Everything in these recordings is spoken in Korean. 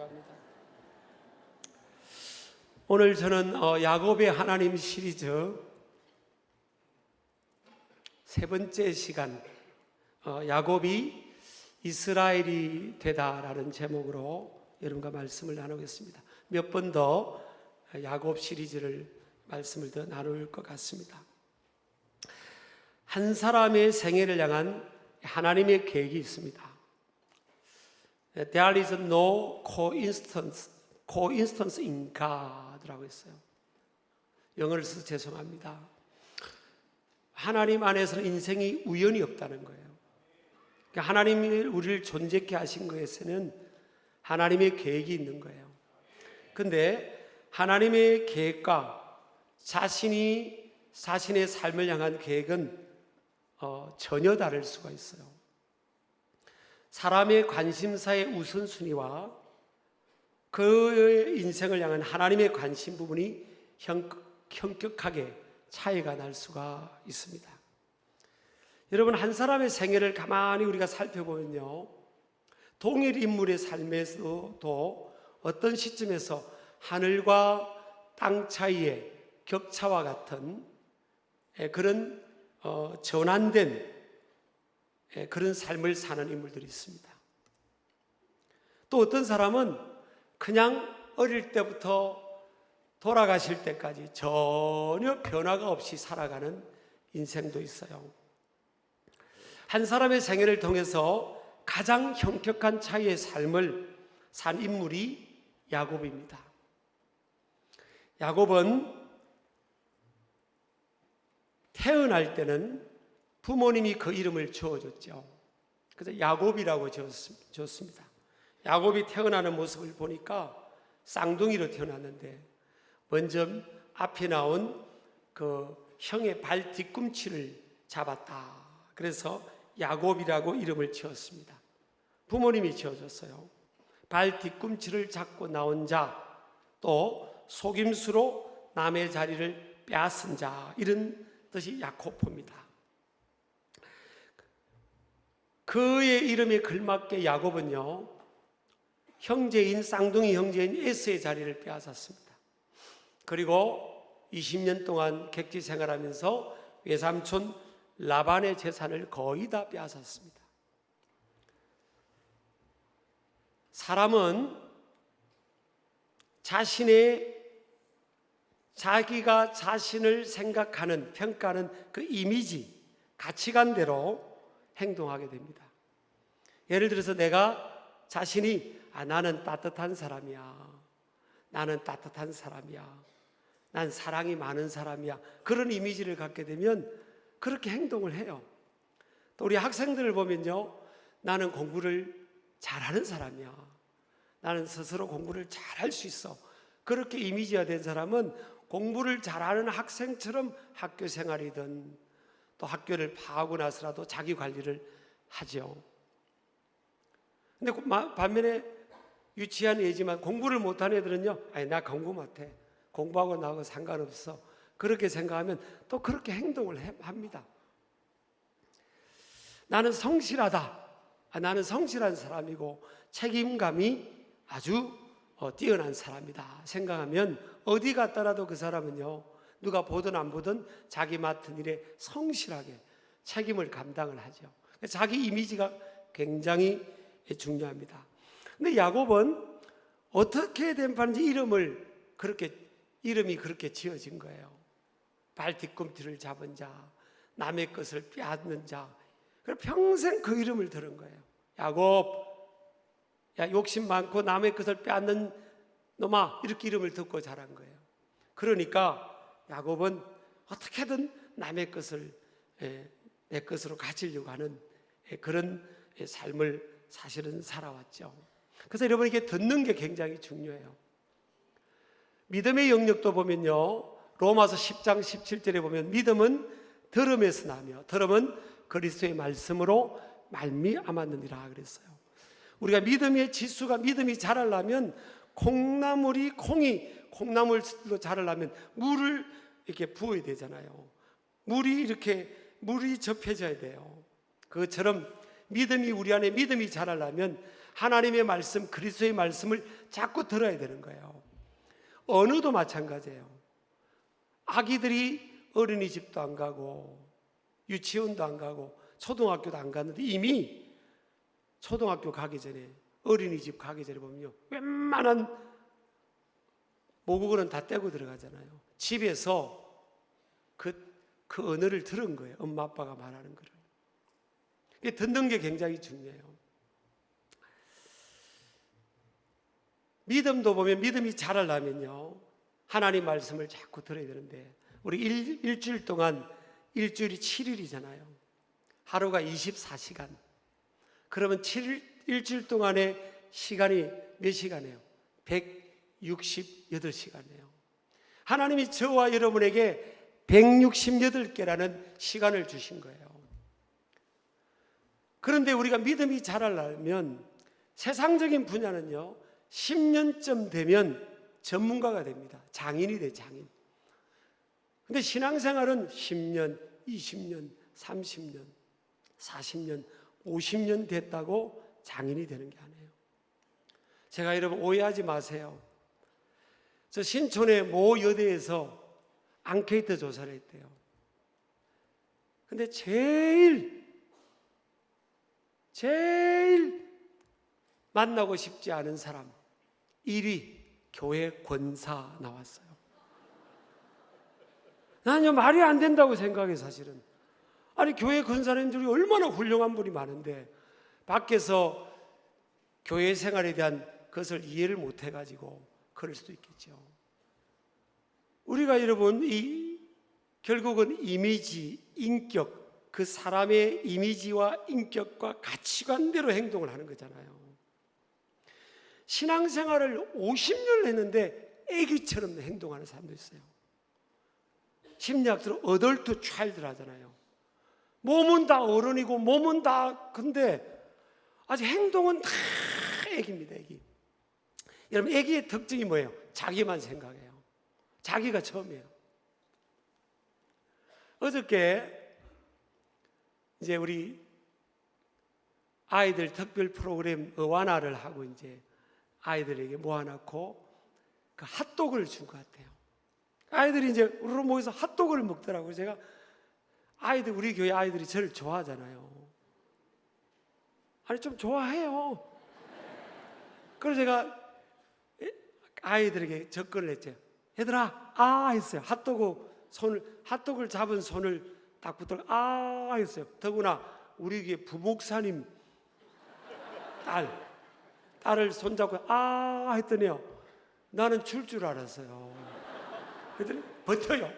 합니다. 오늘 저는 야곱의 하나님 시리즈 세 번째 시간, 야곱이 이스라엘이 되다라는 제목으로 여러분과 말씀을 나누겠습니다. 몇 번 더 야곱 시리즈를 말씀을 더 나눌 것 같습니다. 한 사람의 생애를 향한 하나님의 계획이 있습니다. There is no coincidence in God라고 했어요. 영어를 써서 죄송합니다. 하나님 안에서는 인생이 우연이 없다는 거예요. 그러니까 하나님이 우리를 존재케 하신 것에는 하나님의 계획이 있는 거예요. 그런데 하나님의 계획과 자신의 삶을 향한 계획은 전혀 다를 수가 있어요. 사람의 관심사의 우선순위와 그의 인생을 향한 하나님의 관심 부분이 현격하게 차이가 날 수가 있습니다. 여러분, 한 사람의 생애를 가만히 우리가 살펴보면요, 동일 인물의 삶에서도 어떤 시점에서 하늘과 땅 사이의 격차와 같은 그런 전환된 그런 삶을 사는 인물들이 있습니다. 또 어떤 사람은 그냥 어릴 때부터 돌아가실 때까지 전혀 변화가 없이 살아가는 인생도 있어요. 한 사람의 생애를 통해서 가장 현격한 차이의 삶을 산 인물이 야곱입니다. 야곱은 태어날 때는 부모님이 그 이름을 지어줬죠. 그래서 야곱이라고 지었습니다. 야곱이 태어나는 모습을 보니까 쌍둥이로 태어났는데 먼저 앞에 나온 그 형의 발 뒤꿈치를 잡았다. 그래서 야곱이라고 이름을 지었습니다. 부모님이 지어줬어요. 발 뒤꿈치를 잡고 나온 자, 또 속임수로 남의 자리를 빼앗은 자, 이런 뜻이 야코프입니다. 그의 이름에 걸맞게 야곱은요, 형제인 쌍둥이 형제인 에서의 자리를 빼앗았습니다. 그리고 20년 동안 객지 생활하면서 외삼촌 라반의 재산을 거의 다 빼앗았습니다. 사람은 자기가 자신을 생각하는, 평가하는 그 이미지, 가치관대로 행동하게 됩니다. 예를 들어서 내가 자신이 나는 따뜻한 사람이야, 나는 따뜻한 사람이야, 난 사랑이 많은 사람이야, 그런 이미지를 갖게 되면 그렇게 행동을 해요. 또 우리 학생들을 보면요, 나는 공부를 잘하는 사람이야, 나는 스스로 공부를 잘할 수 있어, 그렇게 이미지화 된 사람은 공부를 잘하는 학생처럼 학교 생활이든 또 학교를 파하고 나서라도 자기 관리를 하죠. 근데 반면에 유치한 애지만 공부를 못하는 애들은요, 아니 나 공부 못해, 공부하고 나하고 상관없어, 그렇게 생각하면 또 그렇게 행동을 합니다. 나는 성실하다, 나는 성실한 사람이고 책임감이 아주 뛰어난 사람이다 생각하면 어디 갔더라도 그 사람은요, 누가 보든 안 보든 자기 맡은 일에 성실하게 책임을 감당을 하죠. 자기 이미지가 굉장히 중요합니다. 근데 야곱은 어떻게 된 바인지 이름이 그렇게 지어진 거예요. 발 뒤꿈치를 잡은 자, 남의 것을 빼앗는 자, 평생 그 이름을 들은 거예요. 야곱, 야 욕심 많고 남의 것을 빼앗는 놈아, 이렇게 이름을 듣고 자란 거예요. 그러니까 야곱은 어떻게든 남의 것을 내 것으로 가지려고 하는 그런 삶을 사실은 살아왔죠. 그래서 여러분, 이게 듣는 게 굉장히 중요해요. 믿음의 영역도 보면요, 로마서 10장 17절에 보면 믿음은 들음에서 나며 들음은 그리스도의 말씀으로 말미암았느니라 그랬어요. 우리가 믿음의 지수가, 믿음이 자라려면 콩나물로 자라려면 물을 이렇게 부어야 되잖아요. 물이 접해져야 돼요. 그것처럼 믿음이 우리 안에 믿음이 자라려면 하나님의 말씀, 그리스도의 말씀을 자꾸 들어야 되는 거예요. 언어도 마찬가지예요. 아기들이 어린이집도 안 가고 유치원도 안 가고 초등학교도 안 갔는데 이미 초등학교 가기 전에, 어린이집 가기 전에 보면요, 웬만한 모국어는 다 떼고 들어가잖아요. 집에서 그 언어를 들은 거예요. 엄마 아빠가 말하는 거를. 이게 듣는 게 굉장히 중요해요. 믿음도 보면 믿음이 자라려면요, 하나님 말씀을 자꾸 들어야 되는데, 우리 일주일 동안, 일주일이 7일이잖아요. 하루가 24시간. 그러면 일주일 동안의 시간이 몇 시간이에요? 168시간이에요. 하나님이 저와 여러분에게 168개라는 시간을 주신 거예요. 그런데 우리가 믿음이 자라려면 세상적인 분야는요, 10년쯤 되면 전문가가 됩니다. 장인이 돼, 장인. 근데 신앙생활은 10년, 20년, 30년, 40년, 50년 됐다고 장인이 되는 게 아니에요. 제가 여러분 오해하지 마세요. 저 신촌의 모 여대에서 앙케이트 조사를 했대요. 근데 제일 만나고 싶지 않은 사람 1위 교회 권사 나왔어요. 나는 말이 안 된다고 생각해. 사실은 아니, 교회 권사님들이 얼마나 훌륭한 분이 많은데 밖에서 교회 생활에 대한 것을 이해를 못 해가지고 그럴 수도 있겠죠. 우리가 여러분 결국은 이미지, 인격, 그 사람의 이미지와 인격과 가치관대로 행동을 하는 거잖아요. 신앙생활을 50년 했는데 애기처럼 행동하는 사람도 있어요. 심리학적으로 어덜트 차일드 하잖아요. 몸은 다 어른이고 몸은 다, 근데 아직 행동은 다 애기입니다. 애기. 여러분, 애기의 특징이 뭐예요? 자기만 생각해요. 자기가 처음이에요. 어저께 이제 우리 아이들 특별 프로그램 어와나를 하고 이제 아이들에게 모아놓고 그 핫도그를 준 것 같아요. 아이들이 이제 우르르 모여서 핫도그를 먹더라고요. 제가 우리 교회 아이들이 저를 좋아하잖아요. 아니, 좀 좋아해요. 그래서 제가 아이들에게 접근을 했죠. 얘들아, 했어요. 핫도그를 잡은 손을 딱 붙들고 했어요. 더구나 우리 교회 부목사님 딸을 손잡고 했더니요, 나는 줄 알았어요. 그랬더니 버텨요.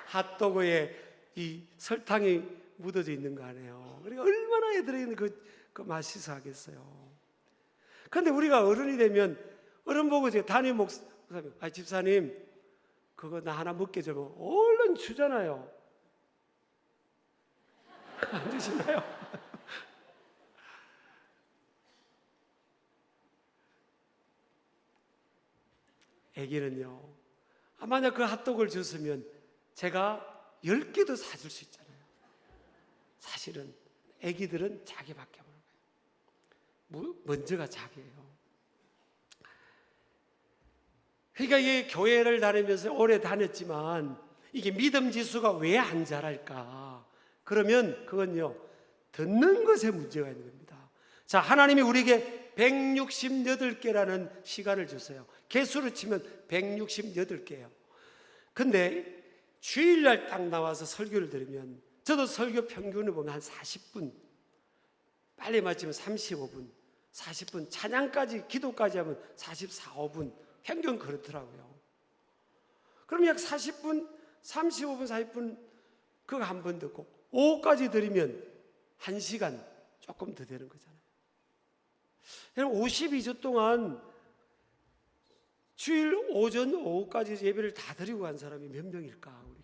핫도그에 이 설탕이 묻어져 있는 거 아니에요. 그러니까 얼마나 애들이 그 맛있어 하겠어요. 그런데 우리가 어른이 되면 어른 보고 제가 담임 목사님, 집사님 그거 나 하나 먹게 주면 얼른 주잖아요. 안 주시나요? 애기는요, 만약 그 핫도그를 줬으면 제가 10개도 사줄 수 있잖아요. 사실은 애기들은 자기밖에 모르는 거예요. 먼저가 자기예요. 그러니까 이 교회를 다니면서 오래 다녔지만 이게 믿음 지수가 왜 안 자랄까? 그러면 그건요, 듣는 것에 문제가 있는 겁니다. 자, 하나님이 우리에게 168개라는 시간을 주세요. 개수로 치면 168개예요. 근데 주일날 딱 나와서 설교를 들으면, 저도 설교 평균을 보면 한 40분, 빨리 마치면 35분, 40분, 찬양까지, 기도까지 하면 44, 5분, 평균 그렇더라고요. 그럼 약 40분, 35분, 40분 그거 한 번 듣고 오후까지 들으면 1시간 조금 더 되는 거잖아요. 여러분, 52주 동안 주일 오전, 오후까지 예배를 다 드리고 간 사람이 몇 명일까? 우리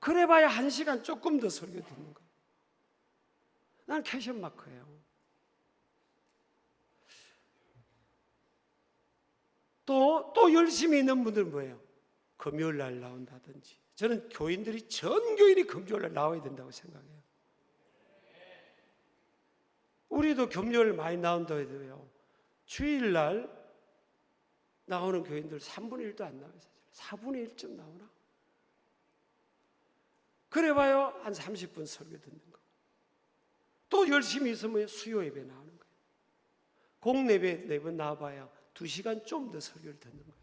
그래봐야 1시간 조금 더 설교 듣는 거예요. 난 캐션 마크예요. 또 열심히 있는 분들은 뭐예요? 금요일 날 나온다든지 저는 교인들이 전 교인이 금요일날 나와야 된다고 생각해요. 우리도 금요일 많이 나온다고 해도요, 주일날 나오는 교인들 3분의 1도 안 나와요. 4분의 1쯤 나오나? 그래봐요 한 30분 설교 듣는 거. 또 열심히 있으면 수요 예배 나오는 거예요. 공예배 4번 나와봐야 2시간 좀 더 설교를 듣는 거예요.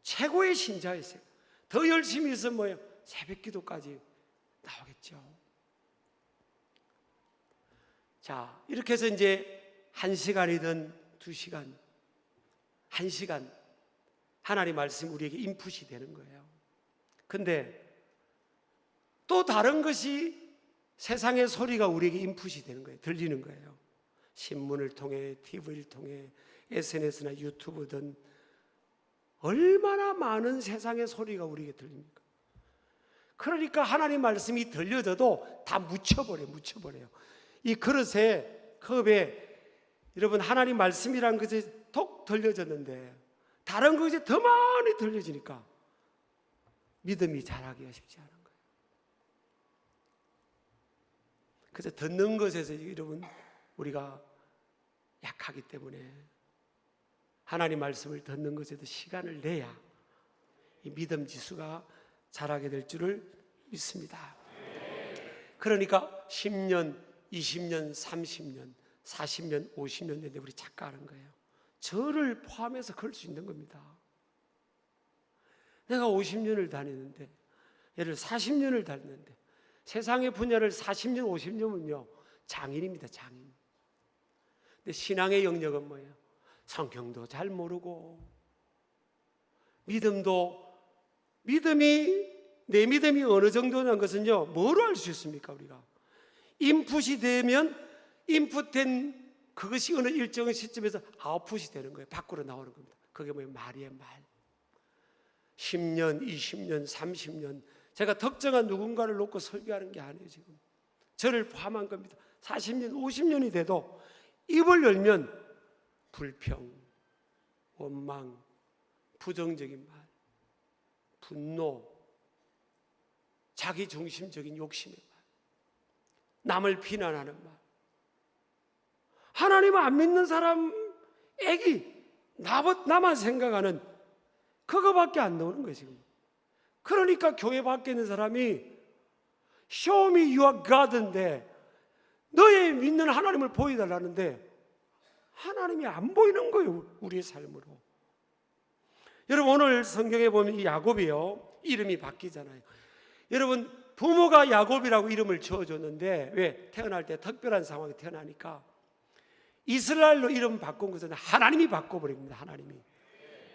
최고의 신자였어요. 더 열심히 있으면 뭐예요? 새벽 기도까지 나오겠죠. 자, 이렇게 해서 이제 1시간이든 2시간, 1시간 하나님 말씀이 우리에게 인풋이 되는 거예요. 근데 또 다른 것이 세상의 소리가 우리에게 인풋이 되는 거예요. 들리는 거예요. 신문을 통해, TV를 통해, SNS나 유튜브든 얼마나 많은 세상의 소리가 우리에게 들립니까? 그러니까 하나님 말씀이 들려져도 다 묻혀버려요. 이 그릇에, 컵에 여러분 하나님 말씀이란 것이 톡 들려졌는데 다른 것이 더 많이 들려지니까 믿음이 자라기가 쉽지 않은 거예요. 그래서 듣는 것에서 여러분 우리가 약하기 때문에 하나님 말씀을 듣는 것에도 시간을 내야 이 믿음 지수가 자라게 될 줄을 믿습니다. 그러니까 10년, 20년, 30년, 40년, 50년 됐는데 우리 착각하는 거예요. 저를 포함해서 그럴 수 있는 겁니다. 내가 50년을 다녔는데, 예를 40년을 다녔는데, 세상의 분야를 40년, 50년은요 장인입니다. 장인. 근데 신앙의 영역은 뭐예요? 성경도 잘 모르고 내 믿음이 어느 정도냐는 것은요 뭐로 알 수 있습니까? 우리가 인풋이 되면 인풋된 그것이 어느 일정한 시점에서 아웃풋이 되는 거예요. 밖으로 나오는 겁니다. 그게 뭐예요? 말이에요. 말. 10년, 20년, 30년 제가 특정한 누군가를 놓고 설교하는 게 아니에요. 지금 저를 포함한 겁니다. 40년, 50년이 돼도 입을 열면 불평, 원망, 부정적인 말, 분노, 자기중심적인 욕심의 말, 남을 비난하는 말, 하나님을 안 믿는 사람에게 나만 생각하는 그거밖에 안 나오는 거예요. 지금. 그러니까 교회 밖에 있는 사람이 Show me your God인데 너의 믿는 하나님을 보여달라는데 하나님이 안 보이는 거예요. 우리의 삶으로. 여러분 오늘 성경에 보면 이 야곱이요 이름이 바뀌잖아요. 여러분 부모가 야곱이라고 이름을 지어줬는데 왜? 태어날 때 특별한 상황에 태어나니까 이스라엘로 이름 바꾼 것은 하나님이 바꿔버립니다. 하나님이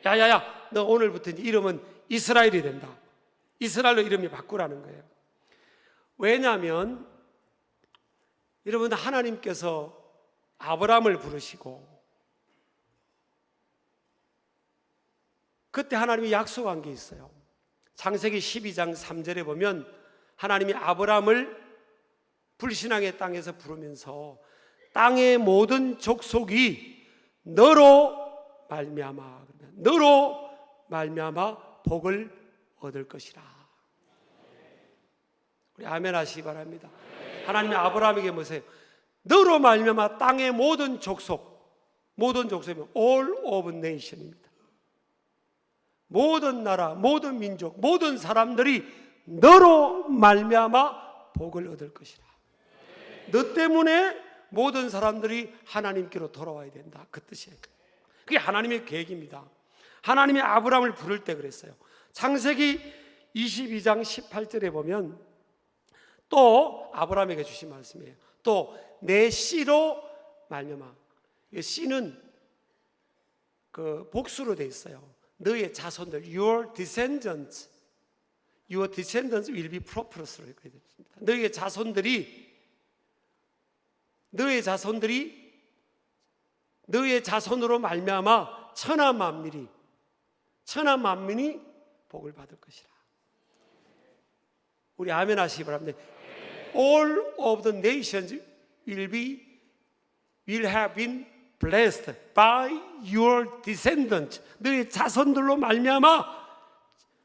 야야야 너 오늘부터 이름은 이스라엘이 된다. 이스라엘로 이름이 바꾸라는 거예요. 왜냐하면 여러분 하나님께서 아브라함을 부르시고 그때 하나님이 약속한 게 있어요. 창세기 12장 3절에 보면 하나님이 아브라함을 불신앙의 땅에서 부르면서 땅의 모든 족속이 너로 말미암아 복을 얻을 것이라. 우리 아멘 하시기 바랍니다. 하나님이 아브라함에게 뭐세요? 너로 말미암아 땅의 모든 족속이면 all of nation입니다. 모든 나라, 모든 민족, 모든 사람들이 너로 말미암아 복을 얻을 것이라. 너 때문에 모든 사람들이 하나님께로 돌아와야 된다. 그 뜻이에요. 그게 하나님의 계획입니다. 하나님이 아브라함을 부를 때 그랬어요. 창세기 22장 18절에 보면 또 아브라함에게 주신 말씀이에요. 또 내 씨로 말미암아. 이 씨는 그 복수로 돼 있어요. 너의 자손들, your descendants will be prosperous. 너의 자손으로 말미암아 천하 만민이 복을 받을 것이라. 우리 아멘 하시기 바랍니다. All of the nations will have been blessed by your descendants. 너의 자손들로 말미암아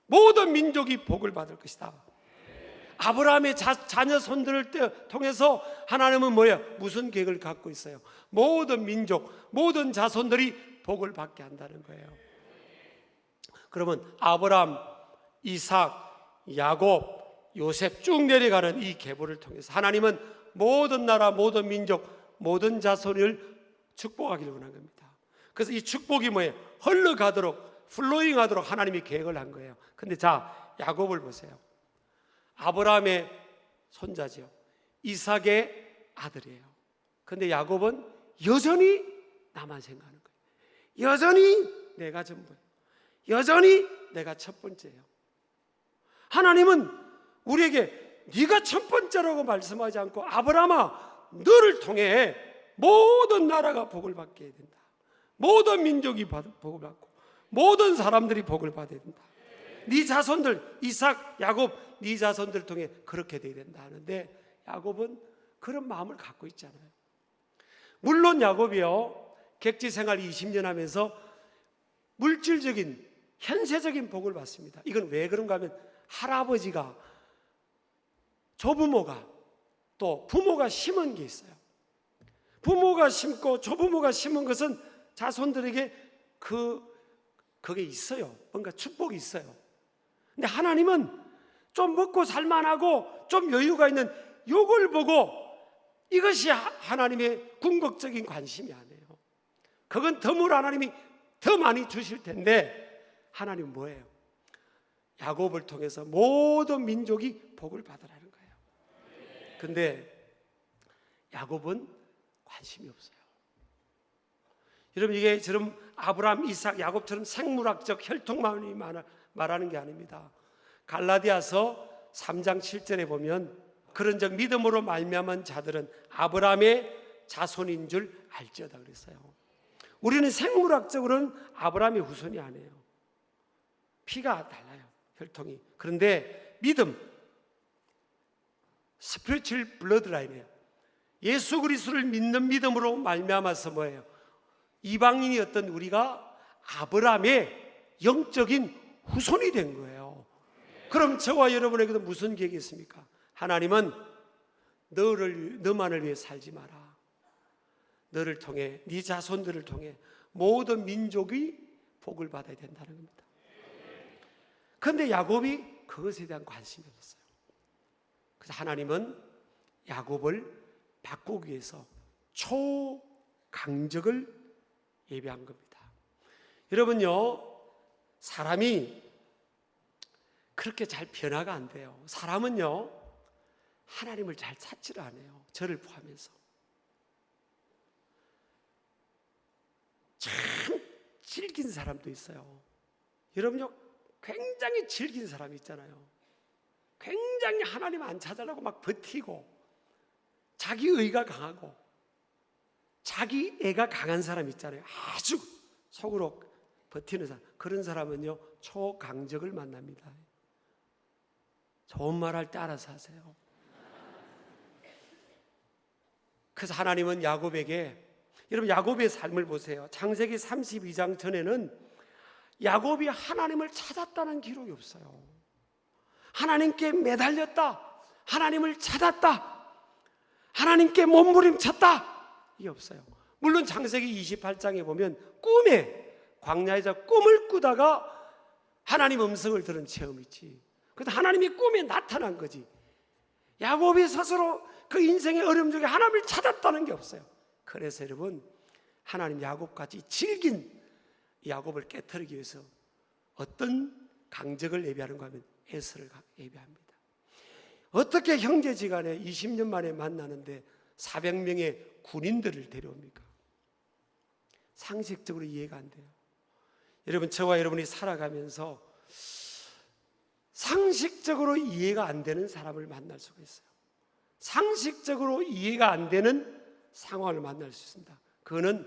모든 민족이 복을 받을 것이다. 아브라함의 자녀 손들을 통해서 하나님은 뭐예요? 무슨 계획을 갖고 있어요? 모든 민족, 모든 자손들이 복을 받게 한다는 거예요. 그러면 아브라함, 이삭, 야곱, 요셉 쭉 내려가는 이 계보를 통해서 하나님은 모든 나라, 모든 민족, 모든 자손을 축복하기를 원한 겁니다. 그래서 이 축복이 뭐예요? 흘러가도록, 플로잉하도록 하나님이 계획을 한 거예요. 근데 자, 야곱을 보세요. 아브라함의 손자죠. 이삭의 아들이에요. 근데 야곱은 여전히 나만 생각하는 거예요. 여전히 내가 전부예요. 여전히 내가 첫 번째예요. 하나님은 우리에게 네가 첫 번째라고 말씀하지 않고 아브라함아, 너를 통해 모든 나라가 복을 받게 된다. 모든 민족이 복을 받고 모든 사람들이 복을 받아야 된다. 네 자손들, 이삭, 야곱, 네 자손들 통해 그렇게 돼야 된다 하는데 야곱은 그런 마음을 갖고 있잖아요. 물론 야곱이요, 객지 생활 20년 하면서 물질적인 현세적인 복을 받습니다. 이건 왜 그런가 하면 할아버지가, 조부모가, 또 부모가 심은 게 있어요. 부모가 심고 조부모가 심은 것은 자손들에게 그게 있어요. 뭔가 축복이 있어요. 근데 하나님은 좀 먹고 살만하고 좀 여유가 있는 요걸 보고 이것이 하나님의 궁극적인 관심이 아니에요. 그건 덤으로 하나님이 더 많이 주실 텐데 하나님은 뭐예요? 야곱을 통해서 모든 민족이 복을 받으라는 거예요. 근데 야곱은 관심이 없어요. 여러분, 이게 저런 아브라함, 이삭, 야곱처럼 생물학적 혈통만이 말하는 게 아닙니다. 갈라디아서 3장 7절에 보면 그런즉 믿음으로 말미암은 자들은 아브라함의 자손인 줄 알지어다 그랬어요. 우리는 생물학적으로는 아브라함의 후손이 아니에요. 피가 달라요, 혈통이. 그런데 믿음, 스피리추얼 블러드라인이에요. 예수 그리스도를 믿는 믿음으로 말미암아서 뭐예요? 이방인이었던 우리가 아브라함의 영적인 후손이 된 거예요. 그럼 저와 여러분에게도 무슨 계획이 있습니까? 하나님은 너만을 위해 살지 마라. 너를 통해, 네 자손들을 통해 모든 민족이 복을 받아야 된다는 겁니다. 그런데 야곱이 그것에 대한 관심이 없었어요. 그래서 하나님은 야곱을 바꾸기 위해서 초강적을 예비한 겁니다. 여러분요, 사람이 그렇게 잘 변화가 안 돼요. 사람은요, 하나님을 잘 찾지를 않아요. 저를 포함해서. 참 질긴 사람도 있어요. 여러분요, 굉장히 질긴 사람이 있잖아요. 굉장히 하나님 안 찾으려고 막 버티고 자기 의가 강하고 자기 애가 강한 사람 있잖아요. 아주 속으로 버티는 사람. 그런 사람은요, 초강적을 만납니다. 좋은 말 할 때 알아서 하세요. 그래서 하나님은 야곱에게, 여러분 야곱의 삶을 보세요. 창세기 32장 전에는 야곱이 하나님을 찾았다는 기록이 없어요. 하나님께 매달렸다, 하나님을 찾았다, 하나님께 몸부림쳤다, 이게 없어요. 물론 창세기 28장에 보면 꿈에, 광야에서 꿈을 꾸다가 하나님 음성을 들은 체험이 있지. 그래서 하나님이 꿈에 나타난 거지. 야곱이 스스로 그 인생의 어려움 중에 하나님을 찾았다는 게 없어요. 그래서 여러분, 하나님 야곱같이 질긴 야곱을 깨트리기 위해서 어떤 강적을 예비하는가 하면 에서를 예비합니다. 어떻게 형제지간에 20년 만에 만나는데 400명의 군인들을 데려옵니까? 상식적으로 이해가 안 돼요. 여러분, 저와 여러분이 살아가면서 상식적으로 이해가 안 되는 사람을 만날 수가 있어요. 상식적으로 이해가 안 되는 상황을 만날 수 있습니다. 그거는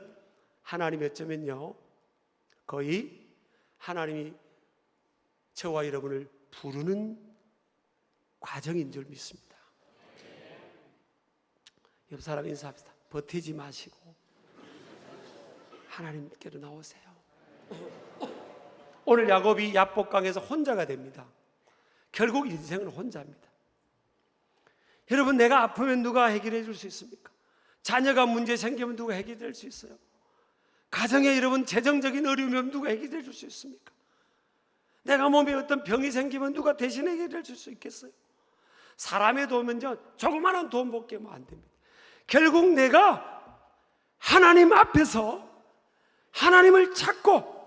하나님이 어쩌면요, 거의 하나님이 저와 여러분을 부르는 과정인 줄 믿습니다. 옆 사람 인사합시다. 버티지 마시고 하나님께로 나오세요. 오늘 야곱이 야복강에서 혼자가 됩니다. 결국 인생은 혼자입니다. 여러분, 내가 아프면 누가 해결해 줄 수 있습니까? 자녀가 문제 생기면 누가 해결해 줄 수 있어요? 가정에 여러분 재정적인 어려움이 누가 해결해 줄 수 있습니까? 내가 몸에 어떤 병이 생기면 누가 대신 해결해 줄 수 있겠어요? 사람의 도움은요, 조그마한 도움밖에 안 됩니다. 결국 내가 하나님 앞에서 하나님을 찾고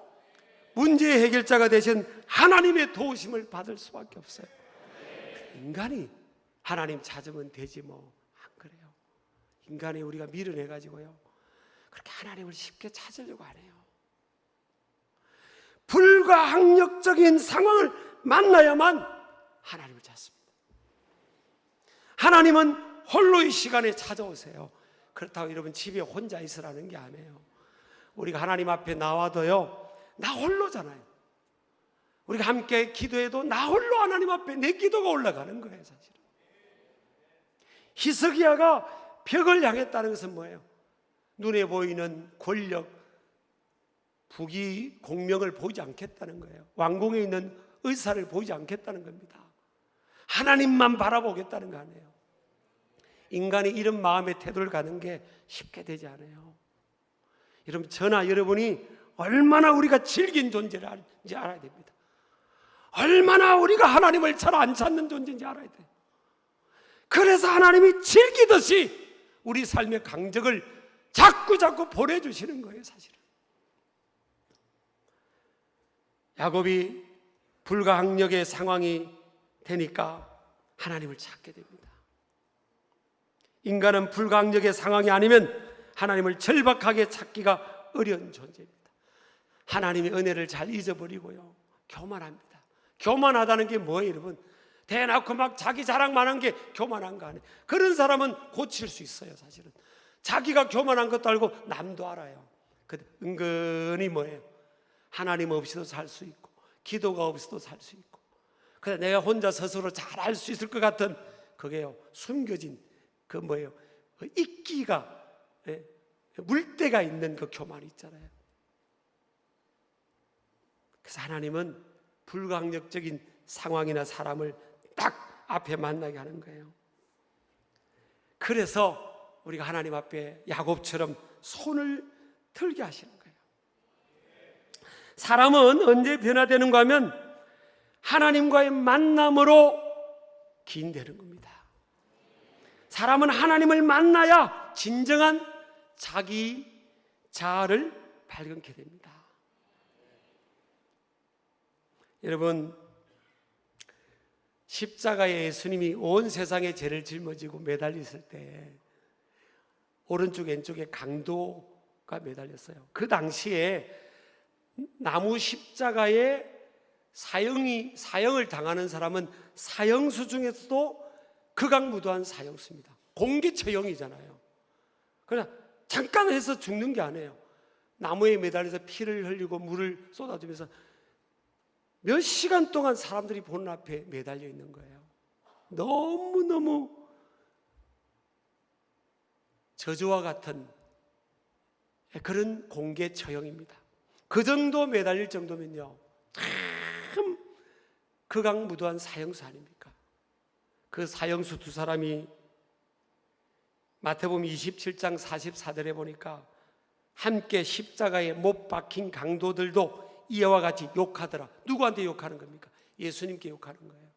문제의 해결자가 되신 하나님의 도우심을 받을 수밖에 없어요. 인간이 하나님 찾으면 되지 뭐. 안 그래요. 인간이 우리가 밀어내가지고요, 그렇게 하나님을 쉽게 찾으려고 안 해요. 불가항력적인 상황을 만나야만 하나님을 찾습니다. 하나님은 홀로의 시간에 찾아오세요. 그렇다고 여러분 집에 혼자 있으라는 게 아니에요. 우리가 하나님 앞에 나와도요, 나 홀로잖아요. 우리가 함께 기도해도 나 홀로 하나님 앞에 내 기도가 올라가는 거예요. 사실은 히스기야가 벽을 향했다는 것은 뭐예요? 눈에 보이는 권력, 부귀, 공명을 보이지 않겠다는 거예요. 왕궁에 있는 의사를 보이지 않겠다는 겁니다. 하나님만 바라보겠다는 거 아니에요. 인간이 이런 마음의 태도를 가는 게 쉽게 되지 않아요. 여러분, 저나 여러분이 얼마나 우리가 질긴 존재인지 알아야 됩니다. 얼마나 우리가 하나님을 잘 안 찾는 존재인지 알아야 돼요. 그래서 하나님이 즐기듯이 우리 삶의 강적을 자꾸 보내주시는 거예요. 사실은 야곱이 불가항력의 상황이 되니까 하나님을 찾게 됩니다. 인간은 불가항력의 상황이 아니면 하나님을 절박하게 찾기가 어려운 존재입니다. 하나님의 은혜를 잘 잊어버리고요, 교만합니다. 교만하다는 게 뭐예요, 여러분? 대놓고 막 자기 자랑만 한 게 교만한 거 아니에요. 그런 사람은 고칠 수 있어요. 사실은 자기가 교만한 것도 알고 남도 알아요. 근데 은근히 뭐예요? 하나님 없이도 살 수 있고 기도가 없이도 살 수 있고, 그래 내가 혼자 스스로 잘 알 수 있을 것 같은 그게요, 숨겨진 그 뭐예요? 이끼가, 물때가 있는 그 교만이 있잖아요. 그래서 하나님은 불가항력적인 상황이나 사람을 딱 앞에 만나게 하는 거예요. 그래서 우리가 하나님 앞에 야곱처럼 손을 들게 하시는 거예요. 사람은 언제 변화되는가 하면 하나님과의 만남으로 기인되는 겁니다. 사람은 하나님을 만나야 진정한 자기 자아를 발견케 됩니다. 여러분, 십자가에 예수님이 온 세상의 죄를 짊어지고 매달렸을 때 오른쪽 왼쪽에 강도가 매달렸어요. 그 당시에 나무 십자가에 사형을 당하는 사람은 사형수 중에서도 극악무도한 사형수입니다. 공개 처형이잖아요. 그러나 잠깐 해서 죽는 게 아니에요. 나무에 매달려서 피를 흘리고 물을 쏟아주면서 몇 시간 동안 사람들이 보는 앞에 매달려 있는 거예요. 너무너무 저주와 같은 그런 공개 처형입니다. 그 정도 매달릴 정도면요, 참 극악무도한 사형수 아닙니까? 그 사형수 두 사람이 마태복음 27장 44절에 보니까 함께 십자가에 못 박힌 강도들도 이와 같이 욕하더라. 누구한테 욕하는 겁니까? 예수님께 욕하는 거예요.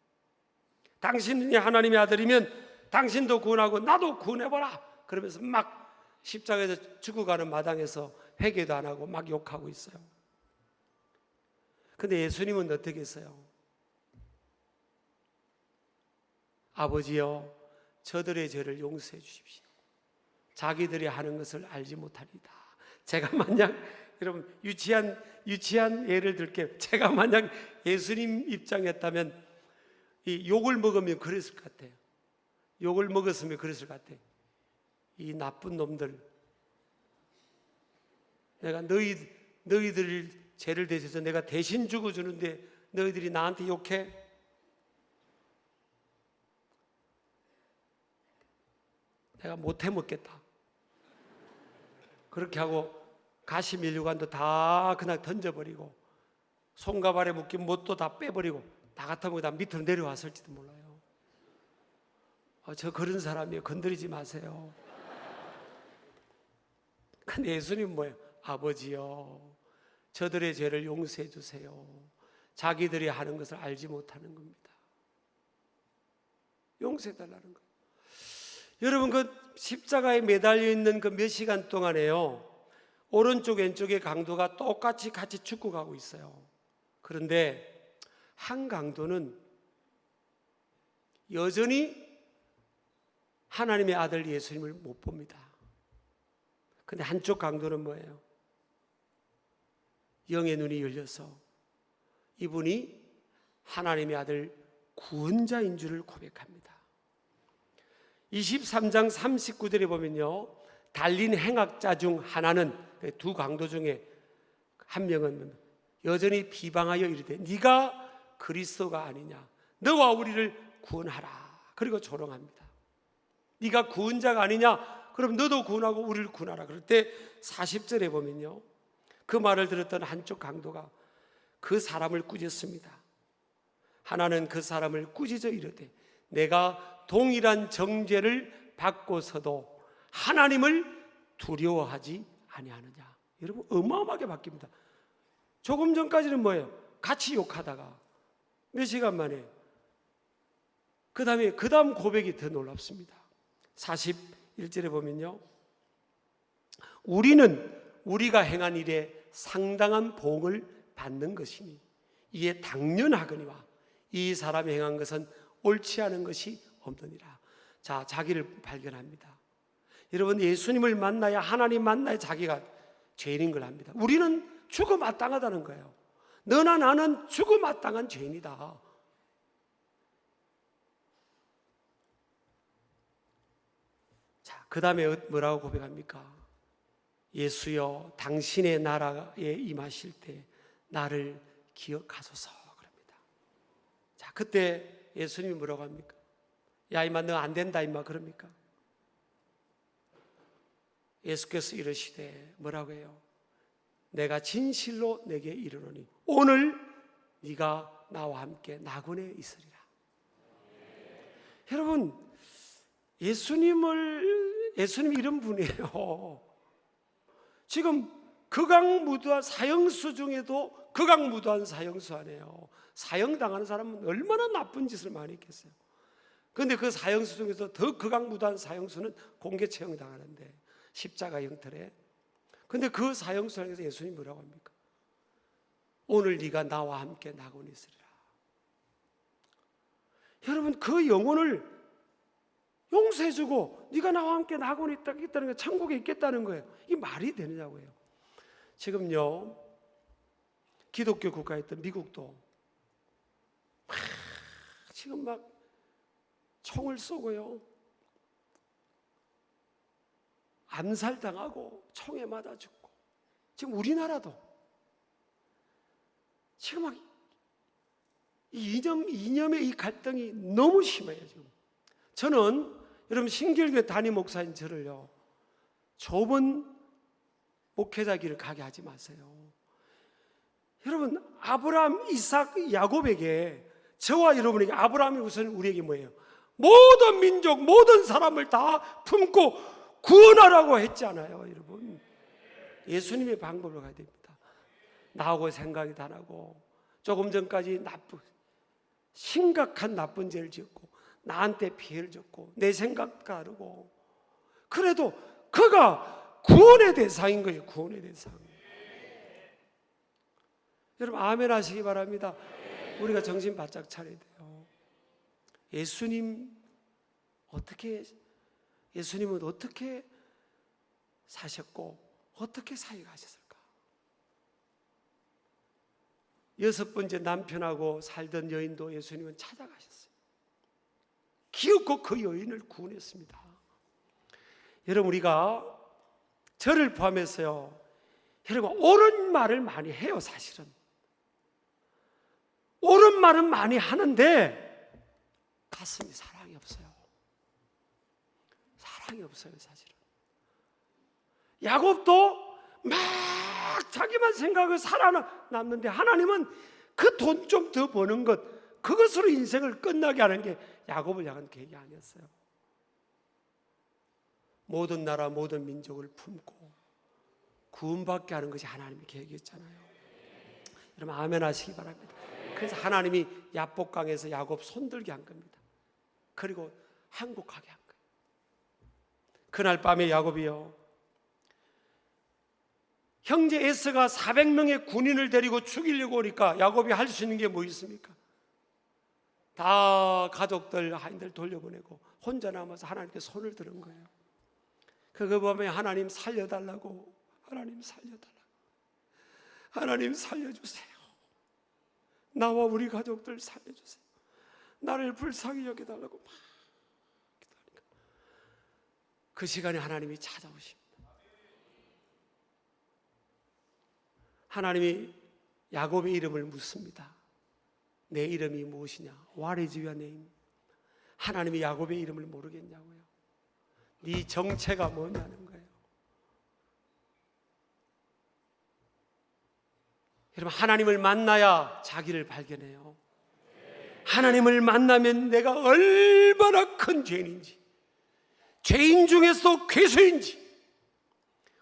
당신이 하나님의 아들이면 당신도 구원하고 나도 구원해봐라. 그러면서 막 십자가에서 죽어가는 마당에서 회개도 안 하고 막 욕하고 있어요. 근데 예수님은 어떻게 했어요? 아버지여, 저들의 죄를 용서해 주십시오. 자기들이 하는 것을 알지 못합니다. 제가 만약, 여러분, 유치한 예를 들게요. 제가 만약 예수님 입장이었다면 이 욕을 먹으면 그랬을 것 같아요. 욕을 먹었으면 그랬을 것 같아요. 이 나쁜 놈들, 내가 너희들 죄를 대셔서 내가 대신 죽어주는데 너희들이 나한테 욕해? 내가 못해 먹겠다. 그렇게 하고 가시밀류관도 다 그냥 던져버리고 손과 발에 묶인 못도 다 빼버리고 나 같으면 다 밑으로 내려왔을지도 몰라요. 저 그런 사람이에요. 건드리지 마세요. 근데 예수님 뭐예요? 아버지요, 저들의 죄를 용서해 주세요. 자기들이 하는 것을 알지 못하는 겁니다. 용서해 달라는 거예요. 여러분, 그 십자가에 매달려 있는 그 몇 시간 동안에요, 오른쪽 왼쪽의 강도가 똑같이 같이 죽고 가고 있어요. 그런데 한 강도는 여전히 하나님의 아들 예수님을 못 봅니다. 근데 한쪽 강도는 뭐예요? 영의 눈이 열려서 이분이 하나님의 아들 구원자인 줄을 고백합니다. 23장 39절에 보면요, 달린 행악자 중 하나는, 두 강도 중에 한 명은 여전히 비방하여 이르되 네가 그리스도가 아니냐, 너와 우리를 구원하라. 그리고 조롱합니다. 네가 구원자가 아니냐, 그럼 너도 구원하고 우리를 구원하라. 그럴 때 40절에 보면요, 그 말을 들었던 한쪽 강도가 그 사람을 꾸짖습니다. 하나는 그 사람을 꾸짖어 이르되 내가 동일한 정죄를 받고서도 하나님을 두려워하지 아니하느냐. 여러분, 어마어마하게 바뀝니다. 조금 전까지는 뭐예요? 같이 욕하다가 몇 시간 만에 그 다음 고백이 더 놀랍습니다. 41절에 보면요, 우리는 우리가 행한 일에 상당한 보응을 받는 것이니 이에 당연하거니와 이 사람이 행한 것은 옳지 않은 것이 없느니라. 자, 자기를 발견합니다. 여러분, 예수님을 만나야, 하나님 만나야 자기가 죄인인 걸 압니다. 우리는 죽어 마땅하다는 거예요. 너나 나는 죽어 마땅한 죄인이다. 자, 그 다음에 뭐라고 고백합니까? 예수여, 당신의 나라에 임하실 때 나를 기억하소서 그럽니다. 자, 그때 예수님이 뭐라고 합니까? 야, 임마, 너 안 된다, 임마, 그럽니까? 예수께서 이르시되 뭐라고 해요? 내가 진실로 내게 이르노니 오늘 네가 나와 함께 낙원에 있으리라. 여러분, 예수님 이런 분이에요. 지금 극악무도한 사형수 중에도 극악무도한 사형수 아니에요. 사형당하는 사람은 얼마나 나쁜 짓을 많이 했겠어요. 그런데 그 사형수 중에서 더 극악무도한 사형수는 공개 처형당하는데, 십자가 형틀에. 그런데 그 사형수에서 예수님이 뭐라고 합니까? 오늘 네가 나와 함께 낙원에 있으리라. 여러분, 그 영혼을 용서해주고 네가 나와 함께 낙원에 있다는 거, 천국에 있겠다는 거예요. 이게 말이 되느냐고요. 지금요, 기독교 국가였던 미국도 지금 막 총을 쏘고요, 암살당하고 총에 맞아 죽고, 지금 우리나라도 지금 막 이념의 이 갈등이 너무 심해요. 지금 저는 여러분, 신길교회 담임 목사인 저를요, 좁은 목회자 길을 가게 하지 마세요. 여러분, 아브라함, 이삭, 야곱에게, 저와 여러분에게 아브라함이 우선 우리에게 뭐예요? 모든 민족, 모든 사람을 다 품고 구원하라고 했잖아요. 여러분, 예수님의 방법으로 가야 됩니다. 나하고 생각이 다르고 조금 전까지 심각한 나쁜 죄를 지었고 나한테 피해를 줬고 내 생각 다르고, 그래도 그가 구원의 대상인 거예요. 구원의 대상. 여러분, 아멘 하시기 바랍니다. 우리가 정신 바짝 차려야 돼요. 예수님은 어떻게 사셨고 어떻게 사역하셨을까? 6번째 남편하고 살던 여인도 예수님은 찾아가셨어요. 기어코 그 여인을 구원했습니다. 여러분, 우리가 저를 포함해서요, 여러분, 옳은 말을 많이 해요. 사실은 옳은 말은 많이 하는데 가슴이 사랑이 없어요. 사랑이 없어요. 사실은 야곱도 막 자기만 생각하고 살아남는데 하나님은 그 돈 좀 더 버는 것, 그것으로 인생을 끝나게 하는 게 야곱을 향한 계획이 아니었어요. 모든 나라 모든 민족을 품고 구원받게 하는 것이 하나님의 계획이었잖아요. 여러분 아멘 하시기 바랍니다. 그래서 하나님이 야복강에서 야곱 손들게 한 겁니다. 그리고 행복하게 한 거예요. 그날 밤에 야곱이요, 형제 에서가 400명의 군인을 데리고 죽이려고 오니까 야곱이 할 수 있는 게 뭐 있습니까? 다 가족들 하인들 돌려보내고 혼자 남아서 하나님께 손을 들은 거예요. 그거 보면 하나님 살려달라고, 하나님 살려달라고, 하나님 살려주세요, 나와 우리 가족들 살려주세요, 나를 불쌍히 여겨달라고 막 기도하니까 그 시간에 하나님이 찾아오십니다. 하나님이 야곱의 이름을 묻습니다. 내 이름이 무엇이냐? What is your name? 하나님이 야곱의 이름을 모르겠냐고요. 네 정체가 뭐냐는 거예요. 여러분 하나님을 만나야 자기를 발견해요. 하나님을 만나면 내가 얼마나 큰 죄인인지, 죄인 중에서도 괴수인지,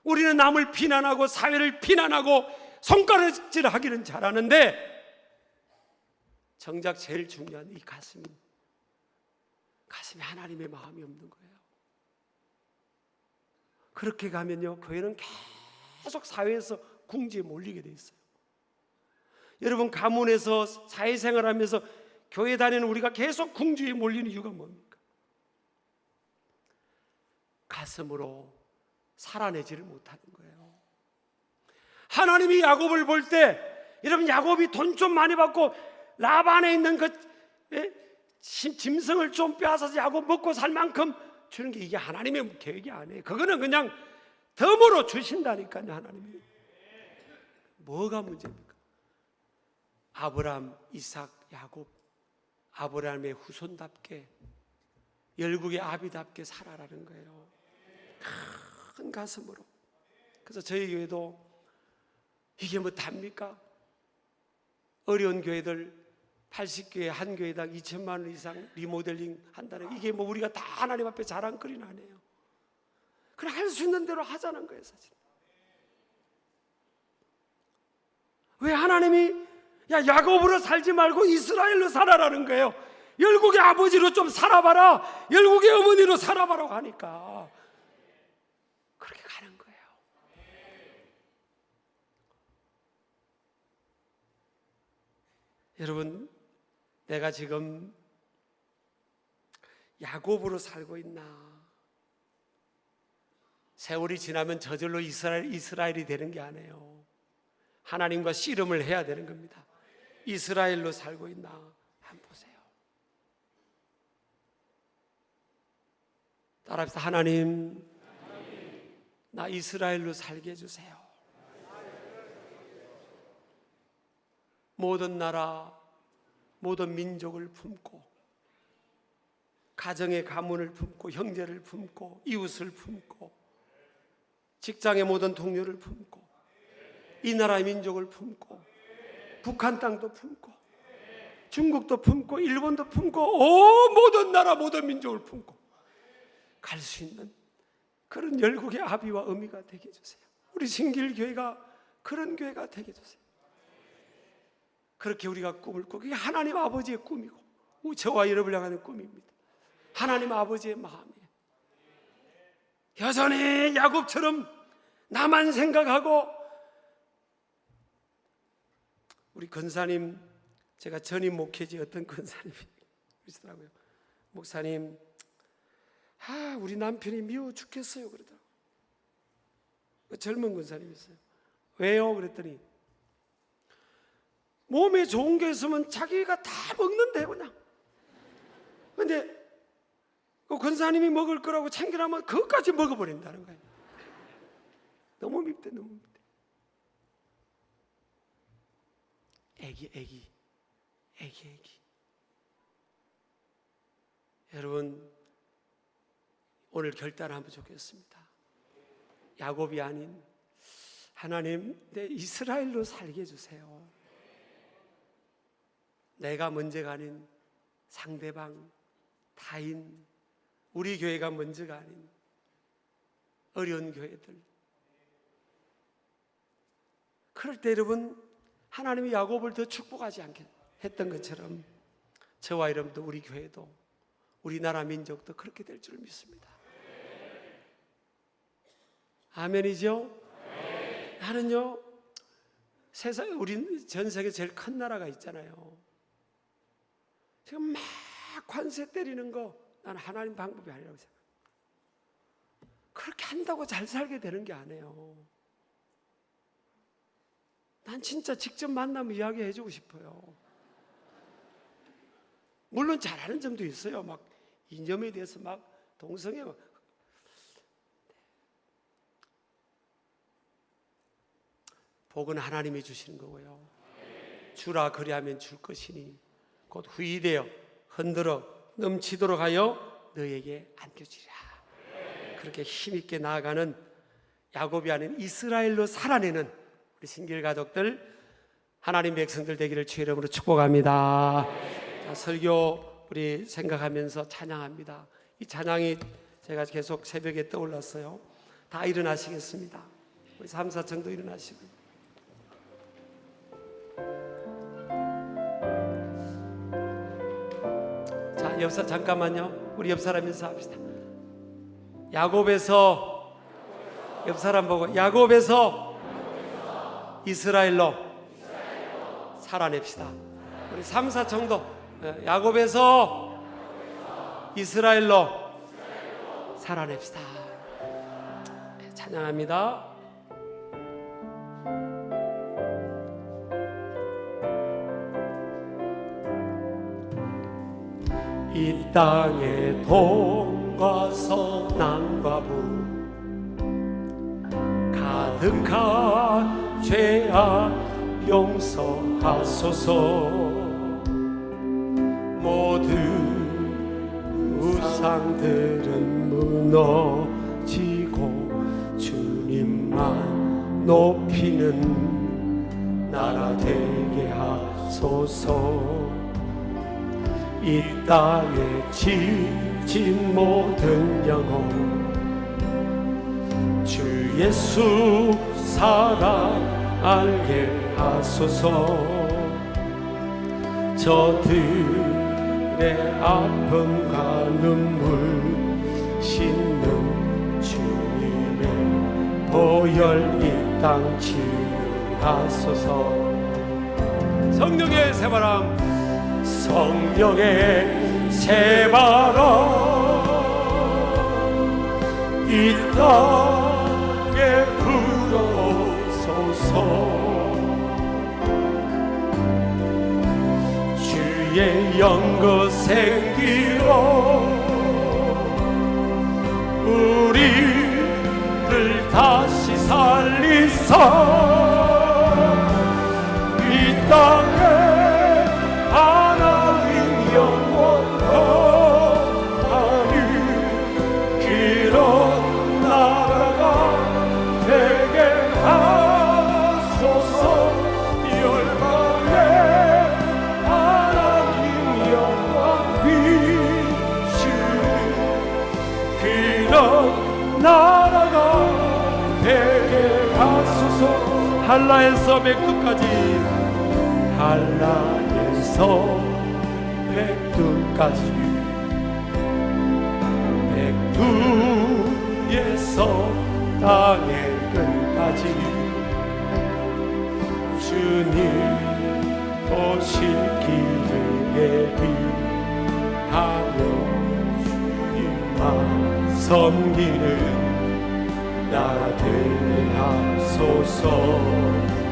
우리는 남을 비난하고 사회를 비난하고 손가락질 하기는 잘하는데 정작 제일 중요한 이 가슴에 하나님의 마음이 없는 거예요. 그렇게 가면요, 교회는 계속 사회에서 궁지에 몰리게 돼 있어요. 여러분 가문에서 사회생활하면서 교회 다니는 우리가 계속 궁지에 몰리는 이유가 뭡니까? 가슴으로 살아내지를 못하는 거예요. 하나님이 야곱을 볼 때, 여러분 야곱이 돈 좀 많이 받고 라반에 있는 그 짐승을 좀 빼앗아서 야곱 먹고 살 만큼 주는 게 이게 하나님의 계획이 아니에요. 그거는 그냥 덤으로 주신다니까요. 하나님이. 뭐가 문제입니까? 아브라함, 이삭, 야곱, 아브라함의 후손답게, 열국의 아비답게 살아라는 거예요. 큰 가슴으로. 그래서 저희 교회도 이게 뭐 답니까? 어려운 교회들 80교회 한 교회당 2천만 원 이상 리모델링 한다는, 이게 뭐 우리가 다 하나님 앞에 자랑거리는 아니에요. 그냥 할 수 있는 대로 하자는 거예요. 사실 왜 하나님이 야곱으로 살지 말고 이스라엘로 살아라는 거예요. 열국의 아버지로 좀 살아봐라, 열국의 어머니로 살아봐라고 하니까 그렇게 가는 거예요. 여러분 내가 지금 야곱으로 살고 있나? 세월이 지나면 저절로 이스라엘이 되는 게 아니에요. 하나님과 씨름을 해야 되는 겁니다. 이스라엘로 살고 있나? 한번 보세요. 따라합시다. 하나님, 나 이스라엘로 살게 해주세요. 모든 나라, 모든 민족을 품고, 가정의 가문을 품고, 형제를 품고, 이웃을 품고, 직장의 모든 동료를 품고, 이 나라의 민족을 품고, 북한 땅도 품고, 중국도 품고, 일본도 품고, 모든 나라 모든 민족을 품고 갈 수 있는 그런 열국의 아비와 어미가 되게 해주세요. 우리 신길교회가 그런 교회가 되게 해주세요. 그렇게 우리가 꿈을 꾸고, 그게 하나님 아버지의 꿈이고 저와 여러분을 향하는 꿈입니다. 하나님 아버지의 마음이에요. 여전히 야곱처럼 나만 생각하고, 우리 권사님, 제가 전임 목회지 어떤 권사님이 그러시더라고요. 목사님, 우리 남편이 미워 죽겠어요 그러더라고요. 젊은 권사님이 있어요. 왜요? 그랬더니 몸에 좋은 게 있으면 자기가 다 먹는데 그냥. 근데 그 권사님이 먹을 거라고 챙기라면 그것까지 먹어버린다는 거예요. 너무 밉대, 너무 밉대. 애기. 여러분 오늘 결단을 하면 좋겠습니다. 야곱이 아닌 하나님, 내 이스라엘로 살게 해주세요. 내가 문제가 아닌 상대방, 타인, 우리 교회가 문제가 아닌 어려운 교회들. 그럴 때 여러분, 하나님이 야곱을 더 축복하지 않게 했던 것처럼 저와 여러분도, 우리 교회도, 우리나라 민족도 그렇게 될 줄 믿습니다. 아멘이죠? 나는요, 세상, 우리 전 세계 제일 큰 나라가 있잖아요. 지금 막 관세 때리는 거, 나는 하나님 방법이 아니라고 생각해요. 그렇게 한다고 잘 살게 되는 게 아니에요. 난 진짜 직접 만나면 이야기해 주고 싶어요. 물론 잘하는 점도 있어요. 막 이념에 대해서 막 동성애 막. 복은 하나님이 주시는 거고요. 주라 그리하면 줄 것이니 곧 후이되어 흔들어 넘치도록 하여 너에게 안겨주리라. 그렇게 힘있게 나아가는 야곱이 아닌 이스라엘로 살아내는 우리 신길 가족들, 하나님 백성들 되기를 주의 이름으로 축복합니다. 자, 설교 우리 생각하면서 찬양합니다. 이 찬양이 제가 계속 새벽에 떠올랐어요. 다 일어나시겠습니다. 우리 3, 4청도 일어나시고. 자, 옆사 잠깐만요. 우리 옆 사람 인사합시다. 야곱에서, 옆 사람 보고, 야곱에서 이스라엘로 살아냅시다. 우리 3, 4청도 야곱에서 이스라엘로 살아냅시다. 찬양합니다. 이 땅의 동과 서남과 북 가득한 죄악 용서하소서. 모든 우상들은 무너지고 주님만 높이는 나라 되게 하소서. 이 땅에 지친 모든 영혼 주 예수 사랑 알게 하소서. 저들의 아픔과 눈물 씻는 주님의 보혈 이 땅 치유하소서. 성령의 새바람, 성령의 새바람 이 땅에 불어오소서. 주의 영광 생기로 우리를 다시 살리사. 이 땅에 나라가 되게 하소서. 한라에서 백두까지, 한라에서 백두까지, 백두에서 땅의 끝까지 주님 오실 길을 예비하며 주님만 섬기는 나라 되게 하소서.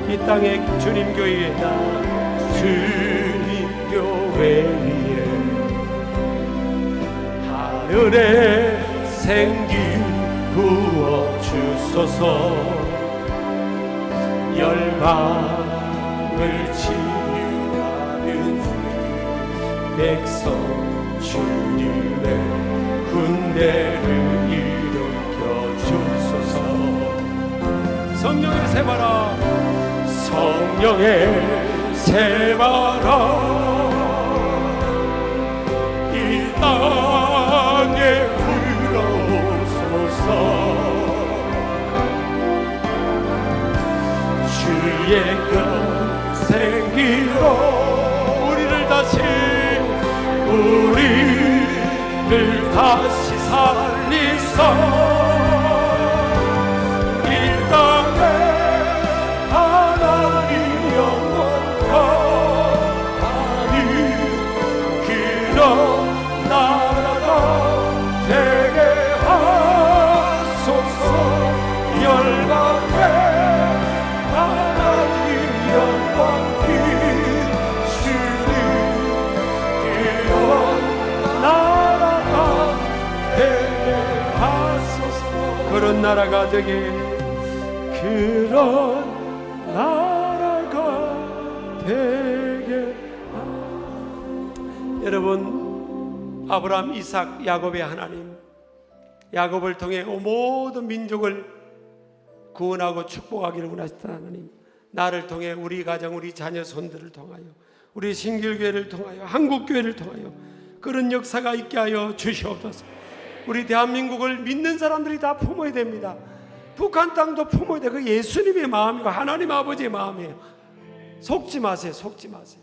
이 땅의 주님 교회, 주님 교회 위에 하늘의 생기 부어 주소서. 열방을 치유하는 백성 주님의 군대를 일으켜 주소서. 성령의 세바라 성령의 세바라 이 땅에 불어오소서 주의 것 생기로 우리를 다시 살리소 이 땅에 하나님 영원하니 그런 나라가 되게 하소서 열방에 하나님 영원히 그런 나라가 되게 그런 나라가 되게 여러분 아브라함, 이삭, 야곱의 하나님 야곱을 통해 모든 민족을 구원하고 축복하기를 원하셨던 하나님 나를 통해 우리 가정, 우리 자녀, 손들을 통하여 우리 신길교회를 통하여 한국교회를 통하여 그런 역사가 있게 하여 주시옵소서. 우리 대한민국을 믿는 사람들이 다 품어야 됩니다. 북한 땅도 품어야 돼. 그 예수님의 마음이고 하나님 아버지의 마음이에요. 속지 마세요. 속지 마세요.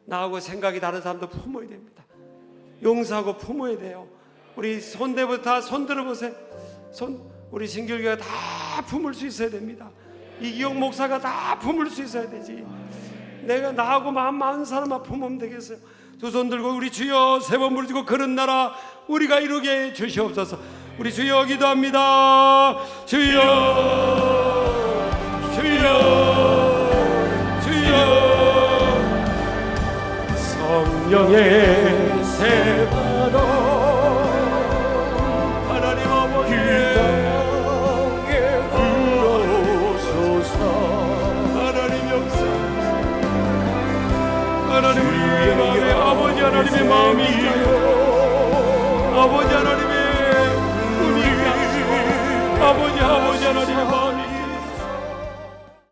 나하고 생각이 다른 사람도 품어야 됩니다. 용서하고 품어야 돼요. 우리 손대부터 다 손들어 보세요. 우리 신길교회가 다 품을 수 있어야 됩니다. 이기용 목사가 다 품을 수 있어야 되지. 내가 나하고 마음 많은 사람만 품으면 되겠어요. 두 손 들고 우리 주여 세 번 부르짖고 그런 나라 우리가 이루게 주시옵소서. 우리 주여 기도합니다. 주여 주여 주여 성령의 세